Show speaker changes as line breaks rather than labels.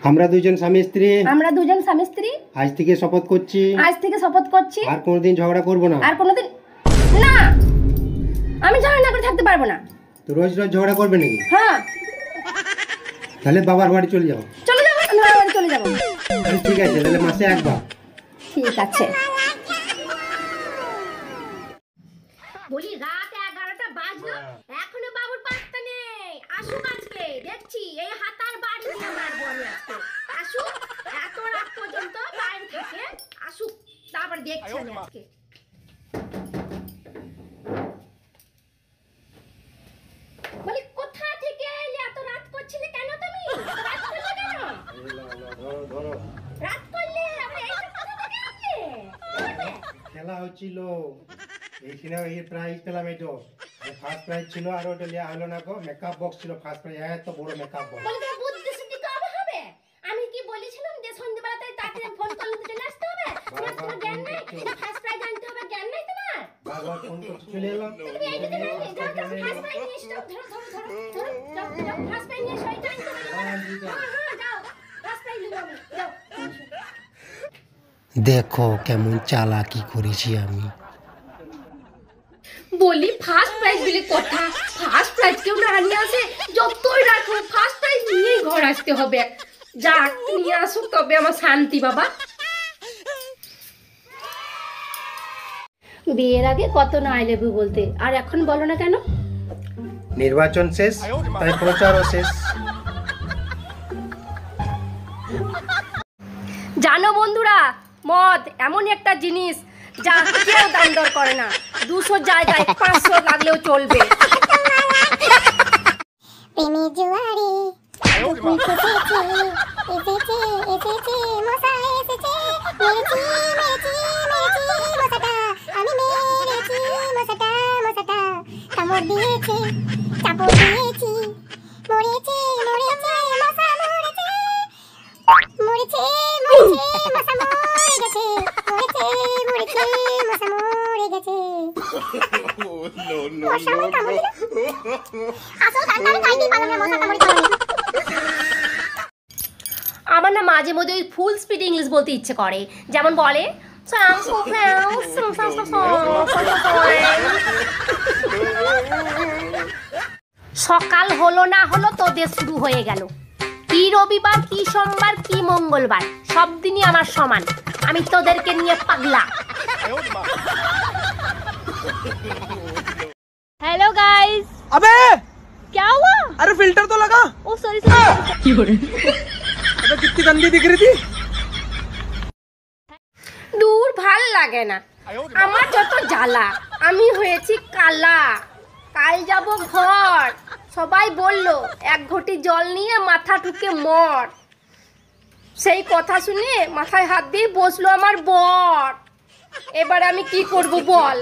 আমরা দুজন স্বামী স্ত্রী
আজ থেকে শপথ করছি
আর কোনোদিন ঝগড়া করব না।
না, আমি ঝগড়া না করে থাকতে পারবো না।
তো রোজ রোজ ঝগড়া করবে নাকি?
হ্যাঁ।
তাহলে বাবার বাড়ি চলে যাও।
আমি বাবার বাড়ি চলে যাবো।
ঠিক আছে, তাহলে মাসে একবার।
ঠিক আছে। বলি রাত 11টা বাজলো, এখনো বাবুর পাত্তা নেই। আসুক আজকে, দেখছি এই হাতার বাড়ি দিয়ে মারবো আমি আজকে। আসুক, এত রাত পর্যন্ত বাইরে থাকে, আসুক, তারপর দেখছি আমি আজকে। বলি কোথা থেকে এলে? এত রাত করছিলে কেন তুমি? রাত করলে কেন? রাত করলে আমরা এই কোথা থেকে আসলে?
খেলা হচ্ছিল, এই সিনেমা এই প্রাইজ পেলাম। এই তো ফার্স্ট প্রাইজ ছিল, আর ওটা লিয়া হলো না গো। মেকআপ বক্স ছিল ফার্স্ট প্রাইজ, এত বড় মেকআপ বক্স।
বলি তোমার বুদ্ধি শুদ্ধি কম হবে? আমি কি বলেছিলাম যে সন্ধ্যাবেলাতে তাকে ফোন করলে চলে আসতে হবে? তোমার জ্ঞান নাই? ফার্স্ট প্রাইজ আনতে হবে, জ্ঞান নাই তোমার?
বারবার ফোন করতে চলে এলাম।
তুমি এই যে ফার্স্ট প্রাইজ নিয়ে এসো, ধরো ফার্স্ট প্রাইজ নিয়ে এসো, এটা আনতে হবে। হ্যাঁ, যাও ফার্স্ট প্রাইজ নিয়ে যাও।
দেখো কেমন চালাকি করেছি আমি।
বলি ফার্স্ট প্রাইজ বলে কথা, ফার্স্ট প্রাইজ কেউ না নিয়ে আসে, যতই রাখো ফার্স্ট প্রাইজ নিয়েই ঘর আসতে হবে। যা নিয়ে আসুক, তবে আমার শান্তি বাবা। বিয়ের আগে কত না আই লাভ ইউ বলতে, আর এখন বলো না কেন?
নির্বাচন শেষ, তাই প্রচারও শেষ।
জানো বন্ধুরা, মদ এমন একটা জিনিস যা কেউ দাম দর করে না। 200 জায়গায় 500 লাগলেও চলবে।
প্রেমে জোয়ারে দুপুর ফুটেছে, এসেছে এসেছে মশা এসেছে, মেরেছি মেরেছি মেরেছি মশাটা, আমি মেরেছি মশাটা, মশাটা কামড় দিয়েছে, চাপড় দিয়েছি, মরেছে মরেছে মশা মরেছে, মরেছে মরেছে মশা মরে গেছে, মরেছে মরেছে মশা মরে গেছে। মশা আমার কামড় দিল। আসল কান্ডারে কাইটি পালনে মশা কামড় দিল।
আমার না মাঝে মধ্যে ওই ফুল স্পিড ইংলিশ বলতে ইচ্ছে করে, যেমন বলে সকাল হলো না হলো তোদের শুরু হয়ে গেল। কি রবিবার, কি সোমবার, কি মঙ্গলবার, সব দিনই আমার সমান। আমি তোদেরকে নিয়ে পাগলা। Hello guys.
अबे
क्या हुआ?
अरे फिल्टर तो लगा।
ओ सॉरी सॉरी।
अबे कितनी गंदी दिख रही थी।
দূর ভাল লাগে না, আমার যত জ্বালা। আমি হয়েছি কালা, কাল যাব ঘর। সবাই বলল 1 ঘটি জল নিয়ে মাথা ঠুকে মর। সেই কথা শুনে মাথায় হাত দিয়ে বসলো আমার বর। এবার আমি কি করব বল?